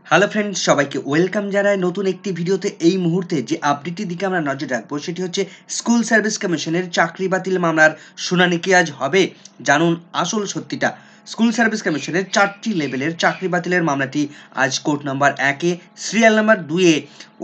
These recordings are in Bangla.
হ্যালো ফ্রেন্ডস, সবাইকে ওয়েলকাম জানাই নতুন একটি ভিডিওতে। এই মুহূর্তে যে আপডেটটির দিকে আমরা নজর রাখবো সেটি হচ্ছে স্কুল সার্ভিস কমিশনের চাকরি বাতিল মামলার শুনানি কি আজ হবে? জানুন আসল সত্যিটা। স্কুল সার্ভিস কমিশনের 4টি লেভেলের চাকরি বাতিলের মামলাটি আজ কোর্ট নাম্বার 1-এ সিরিয়াল নাম্বার 2-এ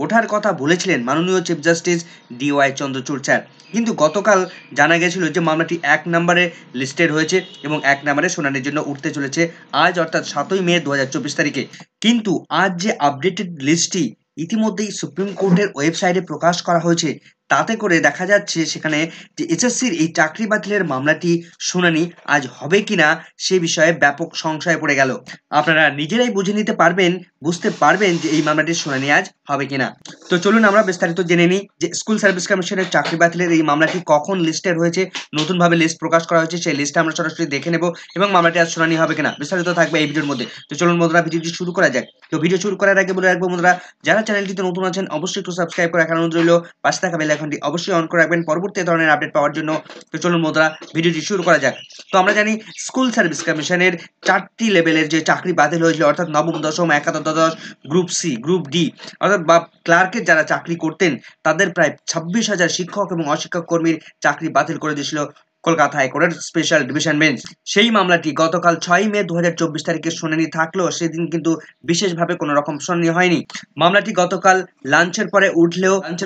ওঠার কথা বলেছিলেন মাননীয় chief justice DY Chandrachud sir. কিন্তু গতকাল জানা গেছিল যে মামলাটি 1 নম্বরে লিস্টেড হয়েছে এবং 1 নম্বরে শুনানির জন্য উঠতে চলেছে আজ, অর্থাৎ 7ই মে 2024 তারিখে। কিন্তু আজ যে আপডেটেড লিস্টটি ইতিমধ্যেই সুপ্রিম কোর্টের ওয়েবসাইটে প্রকাশ করা হয়েছে, তাতে করে দেখা যাচ্ছে সেখানে যে এসএসসির এই চাকরি বাতিলের মামলাটি শুনানি আজ হবে কিনা সে বিষয়ে ব্যাপক সংশয়ে পড়ে গেল। আপনারা নিজেরাই বুঝে নিতে পারবেন, বুঝতে পারবেন যে এই মামলাটির শুনানি আজ হবে কিনা। তো চলুন আমরা বিস্তারিত জেনে নিই যে স্কুল সার্ভিস কমিশনের চাকরি বাতিলের এই মামলাটি কখন লিস্টেড হয়েছে, নতুনভাবে লিস্ট প্রকাশ করা হয়েছে, সেই লিস্টটা আমরা সরাসরি দেখে নেব এবং মামলাটি আজ শুনানি হবে কিনা বিস্তারিত থাকবে এই ভিডিওর মধ্যে। তো চলুন বন্ধুরা, ভিডিওটি শুরু করা যাক। তো ভিডিও শুরু করার আগে বলে রাখবো বন্ধুরা, যারা চ্যানেলটিতে নতুন আছেন অবশ্যই একটু সাবস্ক্রাইব করে রাখার অনুরোধ রইল, পাশে থাকা বেল আইকনটি অবশ্যই অন করে রাখবেন পরবর্তী ধরনের আপডেট পাওয়ার জন্য। তো চলুন বন্ধুরা, ভিডিওটি শুরু করা যাক। তো আমরা জানি স্কুল সার্ভিস কমিশনের 4টি লেভেলের যে চাকরি বাতিল হয়েছিল, অর্থাৎ নবম, দশম, একাদশ, দ্বাদশ, গ্রুপ সি, গ্রুপ ডি, অর্থাৎ বা ক্লার্কের যারা চাকরি করতেন তাদের প্রায় 26,000 শিক্ষক এবং অশিক্ষক কর্মীর চাকরি বাতিল করে দিয়েছিল কলকাতা হাইকোর্টের স্পেশাল ডিভিশন বেঞ্চ। সেই মামলাটি গতকাল 6 মে 2024 তারিখে শুনানি থাকলেও সেদিন কিন্তু বিশেষভাবে কোনো রকম শুনানি হয়নি। মামলাটি গতকাল লাঞ্চের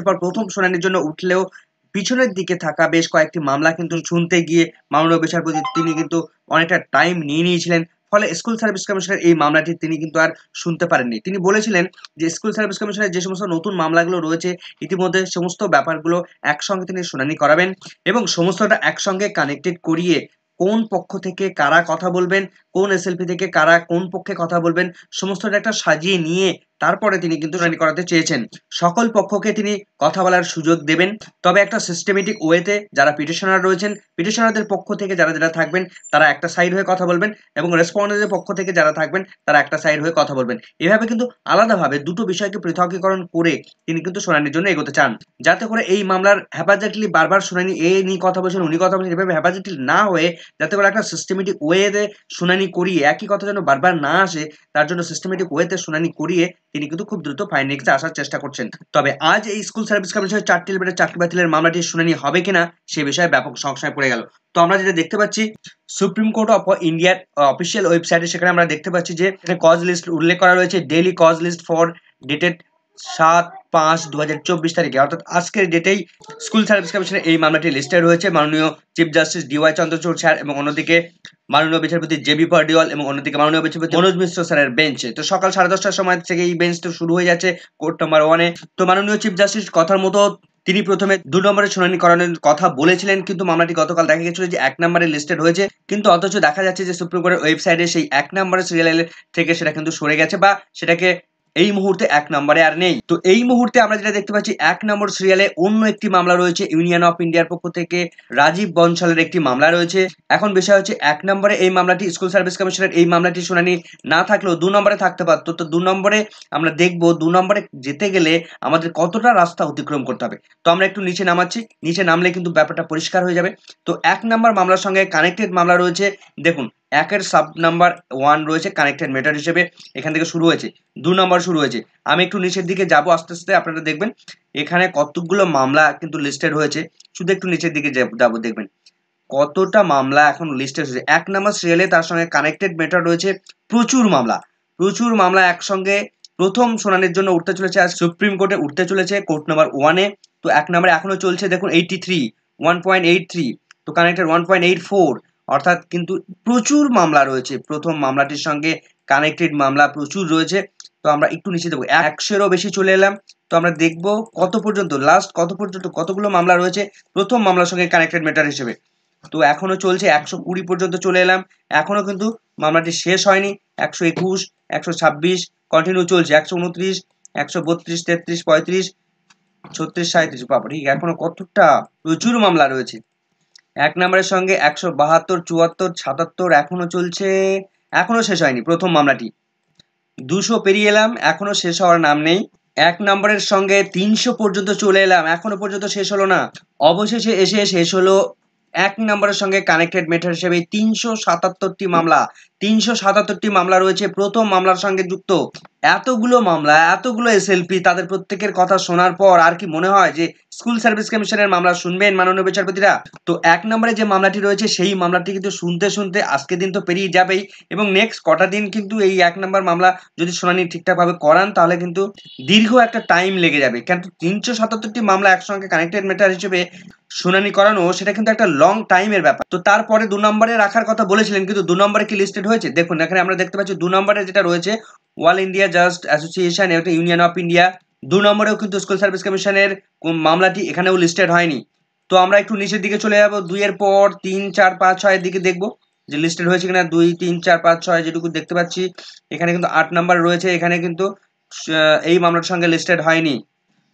পর প্রথম শুনানির জন্য উঠলেও পিছনের দিকে থাকা বেশ কয়েকটি মামলা কিন্তু শুনতে গিয়ে মাননীয় বিচারপতি তিনি কিন্তু অনেকটা টাইম নিয়ে নিয়েছিলেন। ফলে স্কুল সার্ভিস কমিশনের এই মামলাটি তিনি কিন্তু আর শুনতে পারেননি। তিনি বলেছিলেন যে স্কুল সার্ভিস কমিশনের যে সমস্ত নতুন মামলাগুলো রয়েছে ইতিমধ্যে সমস্ত ব্যাপারগুলো একসঙ্গে তিনি শুনানি করাবেন এবং সমস্তটা একসঙ্গে কানেক্টেড করিয়ে কোন পক্ষ থেকে কারা কথা বলবেন, কোন এসএলপি থেকে কারা কোন পক্ষে কথা বলবেন, সমস্তটা একটা সাজিয়ে নিয়ে তারপরে তিনি কিন্তু শুনানি করাতে চেয়েছেন। সকল পক্ষকে তিনি কথা বলার সুযোগ দেবেন, তবে একটা সিস্টেমেটিক ওয়েতে। যারা পিটিশনার রয়েছেন, পিটিশনারদের পক্ষ থেকে যারা থাকবেন তারা একটা সাইড হয়ে কথা বলবেন এবং রেসপন্ডেন্টের পক্ষ থেকে যারা থাকবেন তারা একটা সাইড হয়ে কথা বলবেন। এভাবে কিন্তু আলাদাভাবে দুটো বিষয়কে পৃথকীকরণ করে তিনি কিন্তু শুনানির জন্য এগোতে চান, যাতে করে এই মামলার হ্যাপাজাইটলি বারবার শুনানি এ নিয়ে কথা বলছেন উনি কথা বলছেন এভাবে হ্যাপাজাইটলি না হয়ে, যাতে করে একটা সিস্টেমেটিক ওয়েতে শুনানি করিয়ে একই কথা যেন বারবার না আসে, তার জন্য সিস্টেমেটিক ওয়েতে শুনানি করিয়ে তিনি কিন্তু খুব দ্রুত ফাইন্ডিংসে আসার চেষ্টা করছেন। তবে আজ এই স্কুল সার্ভিস কমিশনের 4টি লেভেলের চাকরি বাতিলের মামলাটির শুনানি হবে কিনা সে বিষয়ে ব্যাপক সংশয় পড়ে গেল। তো আমরা যেটা দেখতে পাচ্ছি সুপ্রিম কোর্ট অফ ইন্ডিয়ার অফিসিয়াল ওয়েবসাইটে, সেখানে আমরা দেখতে পাচ্ছি যে কজ লিস্ট উল্লেখ করা রয়েছে, daily cause list for dated 7/5/2024 তারিখে, অর্থাৎ আজকের ডেটেই স্কুল সার্ভিস কমিশনের এই মামলাটি লিস্টেড রয়েছে মাননীয় chief justice DY Chandrachud sir এবং অন্যদিকে মাননীয় বিচারপতি JB পারডিওয়াল এবং অন্যদিকে মাননীয় বিচারপতি মনোজ মিশ্র স্যারের বেঞ্চে। তো সকাল 10:30টার সময় থেকে এই বেঞ্চটা শুরু হয়ে যাচ্ছে কোর্ট নাম্বার 1-এ। তো মাননীয় চিফ জাস্টিস কথার মতো তিনি প্রথমে 2 নম্বরে শুনানি করানোর কথা বলেছিলেন, কিন্তু মামলাটি গতকাল দেখা গেছিল যে 1 নম্বরে লিস্টেড হয়েছে, কিন্তু অথচ দেখা যাচ্ছে যে সুপ্রিম কোর্টের ওয়েবসাইটে সেই 1 নম্বরের সিরিয়াল থেকে সেটা কিন্তু সরে গেছে বা সেটাকে এই মুহূর্তে 1 নম্বরে আর নেই। তো এই মুহূর্তে আমরা যেটা দেখতে পাচ্ছি 1 নম্বর সিরিয়ালে অন্য একটি মামলা রয়েছে, ইউনিয়ন অফ ইন্ডিয়ার পক্ষ থেকে রাজীব বনশালের একটি মামলা রয়েছে। এখন বিষয় হচ্ছে 1 নম্বরে এই মামলাটি স্কুল সার্ভিস কমিশনের এই মামলাটি শুনানি না থাকলেও 2 নম্বরে থাকতে পারতো। তো 2 নম্বরে আমরা দেখব 2 নম্বরে যেতে গেলে আমাদের কতটা রাস্তা অতিক্রম করতে হবে। তো আমরা একটু নিচে নামাচ্ছি, নিচে নামলে কিন্তু ব্যাপারটা পরিষ্কার হয়ে যাবে। তো 1 নম্বর মামলার সঙ্গে কানেক্টেড মামলা রয়েছে, দেখুন 1-এর সাব নাম্বার 1 রয়েছে কানেক্টেড ম্যাটার হিসেবে, এখান থেকে শুরু হয়েছে। 2 নম্বর শুরু হয়েছে। আমি একটু নিচের দিকে যাব আস্তে আস্তে, আপনারা দেখবেন এখানে কতগুলো মামলা কিন্তু লিস্টেড হয়েছে। শুধু একটু নিচের দিকে যাব, দেখবেন কতটা মামলা এখন লিস্টেড হয়েছে। 1 নম্বর সিরিয়ালে তার সঙ্গে কানেক্টেড ম্যাটার রয়েছে প্রচুর মামলা একসঙ্গে প্রথম শুনানির জন্য উঠতে চলেছে আজ সুপ্রিম কোর্টে, উঠতে চলেছে কোর্ট নাম্বার 1-এ। তো 1 নম্বরে এখনো চলছে, দেখুন 83, 1.83, তো কানেক্টেড 1.84, অর্থাৎ কিন্তু প্রচুর মামলা রয়েছে। প্রথম মামলাটির সঙ্গে কানেক্টেড মামলা প্রচুর রয়েছে। তো আমরা একটু নিচে দেবো, 100-এরও বেশি চলে এলাম। তো আমরা দেখব কত পর্যন্ত লাস্ট কতগুলো মামলা রয়েছে প্রথম মামলার সঙ্গে কানেক্টেড ম্যাটার হিসেবে। তো এখনো চলছে, 120 পর্যন্ত চলে এলাম, এখনো কিন্তু মামলাটি শেষ হয়নি। 121, 126 কন্টিনিউ চলছে, 129, 132, 33, 35, 36, 37, বাবা ঠিক এখনো কতটা প্রচুর মামলা রয়েছে। 1 নম্বরের সঙ্গে 172, 74, 77 এখনো চলছে, এখনো শেষ হয়নি প্রথম মামলাটি। 200 পেরিয়ে এলাম, এখনো শেষ হওয়ার নাম নেই। 1 নম্বরের সঙ্গে 300 পর্যন্ত চলে এলাম, এখনো পর্যন্ত শেষ হলো না। অবশেষে এসে শেষ হলো 1 নম্বরের সঙ্গে কানেক্টেড ম্যাটার হিসেবে 377টি মামলা। 377টি মামলা রয়েছে প্রথম মামলার সঙ্গে যুক্ত। এতগুলো মামলা, এতগুলো এসএলপি, তাদের প্রত্যেকের কথা শোনার পর আর কি মনে হয় যে স্কুল সার্ভিস কমিশনের মামলা শুনবেন মাননীয় বিচারপতিরা? তো ১ নম্বরে যে মামলাটি রয়েছে সেই মামলাটি কিন্তু শুনতে আজকের দিন তো পেরিয়ে যাবেই, এবং নেক্সট কটা দিন কিন্তু এই ১ নম্বর মামলা যদি শুনানি ঠিকঠাকভাবে করান তাহলে কিন্তু দীর্ঘ একটা টাইম লেগে যাবে। কিন্তু ৩৭৭ টি মামলা একসঙ্গে কানেক্টেড ম্যাটার হিসেবে শুনানি করানো সেটা কিন্তু একটা লং টাইমের ব্যাপার। তো তারপরে ২ নম্বরে রাখার কথা বলেছিলেন, কিন্তু ২ নম্বরে কি লিস্টেড হয়েছে? দেখুন এখানে আমরা দেখতে পাচ্ছি ২ নম্বরে যেটা রয়েছে অল ইন্ডিয়া জাস্ট অ্যাসোসিয়েশন, একটা ইউনিয়ন অফ ইন্ডিয়া। ২ নম্বরেও কিন্তু স্কুল সার্ভিস কমিশনের মামলাটি এখানেও লিস্টেড হয়নি। তো আমরা একটু নিচের দিকে চলে যাব, ২ এর পর ৩, ৪, ৫, ৬ এর দিকে দেখব যে লিস্টেড হয়েছে কিনা। ২, ৩, ৪, ৫, ৬ যেটুকু দেখতে পাচ্ছি এখানে কিন্তু ৮ নাম্বার রয়েছে, এখানে কিন্তু এই মামলার সঙ্গে লিস্টেড হয়নি।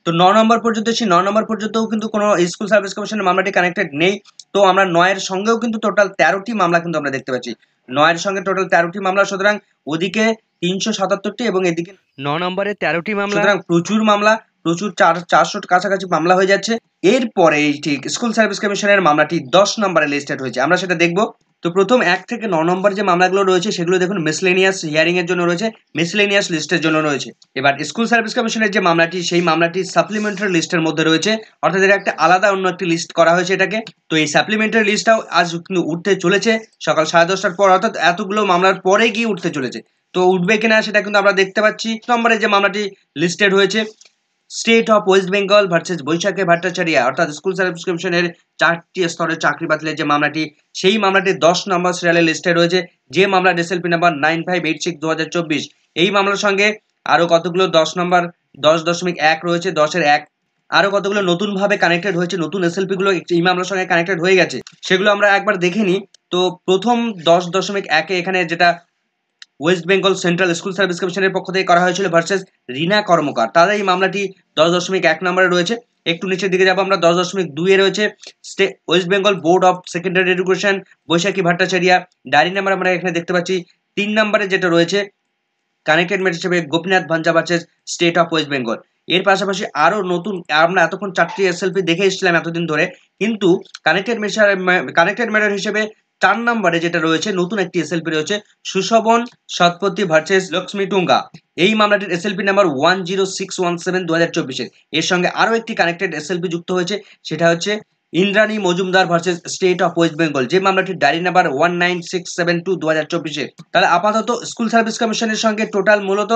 তো ৯ নম্বর পর্যন্ত এসেছি, ৯ নম্বর পর্যন্তও কিন্তু কোনো স্কুল সার্ভিস কমিশনের মামলাটি কানেক্টেড নেই। তো আমরা ৯ এর সঙ্গেও কিন্তু টোটাল ১৩টি মামলা কিন্তু আমরা দেখতে পাচ্ছি। ৯ এর সঙ্গে টোটাল ১৩টি মামলা, সুতরাং ওদিকে ৩৭৭টি এবং এদিকে ৯ নম্বরে ১৩টি মামলা, সুতরাং প্রচুর মামলা, প্রচুর ৪০০ কাছাকাছি মামলা হয়ে যাচ্ছে। এরপরে ঠিক স্কুল সার্ভিস কমিশনের মামলাটি ১০ নম্বরে লিস্টেড হয়েছে, আমরা সেটা দেখব। তো প্রথম ১ থেকে ৯ নম্বর যে মামলাগুলো রয়েছে সেগুলো দেখুন মিসলেনিয়াস হিয়ারিং এর জন্য রয়েছে, মিসলেনিয়াস লিস্টের জন্য রয়েছে। এবার স্কুল সার্ভিস কমিশনের যে মামলাটি সেই মামলাটি সাপ্লিমেন্টারি লিস্টের মধ্যে রয়েছে, অর্থাৎ এটা একটা আলাদা অন্য একটি লিস্ট করা হয়েছে এটাকে। তো এই সাপ্লিমেন্টারি লিস্টটাও আজ কিন্তু উঠতে চলেছে সকাল 10:30টার পর, অর্থাৎ এতগুলো মামলার পরে গিয়ে উঠতে চলেছে। তো উঠবে কিনা সেটা কিন্তু আমরা দেখতে পাচ্ছি। নম্বরে যে মামলাটি লিস্টেড হয়েছে state of West Bengal versus Baishakhi Bhattacharya, অর্থাৎ স্কুল সার্ভিস কমিশনের ৪টি স্তরের চাকরি বাতিলের যে মামলাটি, সেই মামলাটি ১০ নম্বর সিরিয়ালে লিস্টেড হয়েছে, যে মামলার এসএলপি নাম্বার 9586/2024। এই মামলার সঙ্গে আরো কতগুলো ১০ নম্বর ১০.১ রয়েছে, ১০ এর ১ আরো কতগুলো নতুন ভাবে কানেক্টেড হয়েছে, নতুন এসএলপি গুলো এই মামলার সঙ্গে কানেক্টেড হয়ে গেছে, সেগুলো আমরা একবার দেখে নিই। তো প্রথম ১০.১ এখানে যেটা West Bengal central school service কমিশনের পক্ষ থেকে করা হয়েছিল ভার্সেস রিনা কর্মকার, তাদের এই মামলাটি ১০.১ নম্বরে রয়েছে। একটু নিচের দিকে যাবো আমরা, ১০.২ এ রয়েছে West Bengal board of secondary education Baishakhi Bhattacharya, diary number আমরা এখানে দেখতে পাচ্ছি। ৩ নম্বরে যেটা রয়েছে কানেক্টেড ম্যাচ হিসেবে Gopinath Bhanja versus state of West Bengal. এর পাশাপাশি আরো নতুন, আমরা এতক্ষণ ৪টি এসএলপি দেখে এসেছিলাম এতদিন ধরে, কিন্তু কানেক্টেড ম্যাটার হিসেবে ৪ নম্বরে যেটা রয়েছে নতুন একটি এসএলপি রয়েছে সুশোভন শতপথী ভার্সেস লক্ষ্মী টুঙ্গা। এই মামলাটির এসএলপি নাম্বার 10617/2024। এর সঙ্গে আরো একটি কানেক্টেড এসএলপি যুক্ত হয়েছে, সেটা হচ্ছে Indrani Majumdar versus state of West Bengal, যে মামলাটির ডায়েরি নাম্বার 19672/2024। তাহলে আপাতত স্কুল সার্ভিস কমিশনের সঙ্গে টোটাল মূলত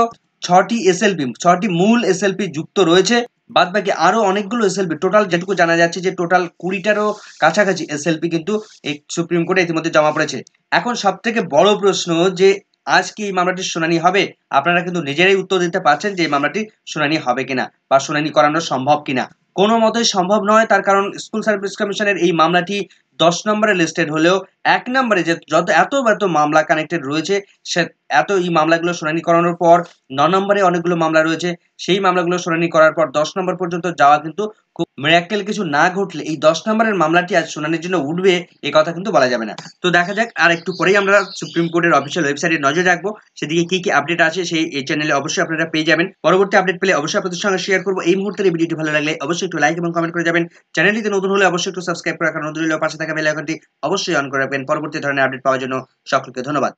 ৬টি এসএলপি, ৬টি মূল এসএলপি যুক্ত রয়েছে। বাদ বাকি আরো অনেকগুলো এসএলপি, টোটাল যেটুকু জানা যাচ্ছে যে টোটাল ২০টারও কাছাকাছি এসএলপি কিন্তু এই সুপ্রিম কোর্টে ইতিমধ্যে জমা পড়েছে। এখন সব থেকে বড় প্রশ্ন যে আজ কি এই মামলাটির শুনানি হবে? আপনারা কিন্তু নিজেরাই উত্তর দিতে পারছেন যে এই মামলাটির শুনানি হবে কিনা বা শুনানি করানো সম্ভব কিনা। কোনো মতেই সম্ভব নয়, তার কারণ স্কুল সার্ভিস কমিশনের এই মামলাটি ১০ নম্বরে লিস্টেড হলেও ১ নম্বরে যে এত মামলা কানেক্টেড রয়েছে, সে এই মামলাগুলো শুনানি করানোর পর ৯ নম্বরে অনেকগুলো মামলা রয়েছে, সেই মামলাগুলো শুনানি করার পর ১০ নম্বর পর্যন্ত যাওয়া কিন্তু খুব মিরাক্কেল কিছু না ঘটলে এই ১০ নম্বরের মামলাটি আজ শুনানির জন্য উঠবে এ কথা কিন্তু বলা যাবে না। তো দেখা যাক, আর একটু পরেই আমরা সুপ্রিম কোর্টের অফিসিয়াল ওয়েবসাইটে নজর রাখবো, সেদিকে কি কি আপডেট আছে সেই এই চ্যানেলে অবশ্যই আপনারা পেয়ে যাবেন। পরবর্তী আপডেট পেলে অবশ্যই আপনাদের সঙ্গে শেয়ার করবো। এই মুহূর্তের এই ভিডিওটি ভালো লাগলে অবশ্যই একটু লাইক এবং কমেন্ট করে যাবেন। চ্যানেলটিতে নতুন হলে অবশ্যই একটু সাবস্ক্রাইব করে রাখার অনুরোধ রইল, পাশে থাকা বেল আইকনটি অবশ্যই অন করে রাখবেন পরবর্তী ধরনের আপডেট পাওয়ার জন্য। সকলকে ধন্যবাদ।